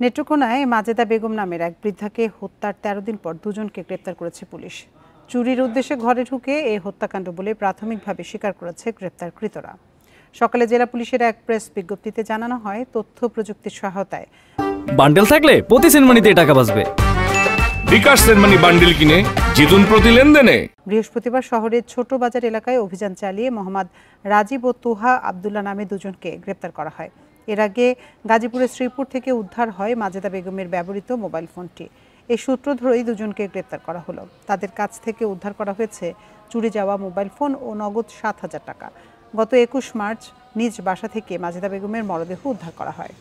নেত্রকোনায় মাজেদা বেগম নামের এক বৃদ্ধাকে হত্যার ১৩ দিন পর দুজনকে গ্রেপ্তার করেছে পুলিশ। চুরির উদ্দেশ্যে ঘরে ঢুকে এই হত্যাকাণ্ড বলে প্রাথমিকভাবে স্বীকার করেছে গ্রেপ্তারকৃতরা। সকালে জেলা পুলিশের এক প্রেস বিজ্ঞপ্তিতে জানানো হয়, তথ্য প্রযুক্তির সহায়তায় বান্ডেল থাকলে প্রতি সেনমানিতে টাকা বাঁচবে। বিকাশ সেনমানি বান্ডেল কিনে জিতুন প্রতি লেনদেনে। বৃহস্পতিবার শহরের ছোট বাজার এলাকায় অভিযান চালিয়ে মোহাম্মদ রাজীব ও তুহা আবদুল্লাহ নামে দুজনকে গ্রেপ্তার করা হয়। এর আগে গাজীপুরের শ্রীপুর থেকে উদ্ধার হয় মাজেদা বেগমের ব্যবহৃত মোবাইল ফোনটি। এই সূত্র ধরেই দুজনকে গ্রেপ্তার করা হলো। তাদের কাছ থেকে উদ্ধার করা হয়েছে চুরি যাওয়া মোবাইল ফোন ও নগদ ৭,০০০ টাকা। গত ২১ মার্চ নিজ বাসা থেকে মাজেদা বেগমের মরদেহ উদ্ধার করা হয়।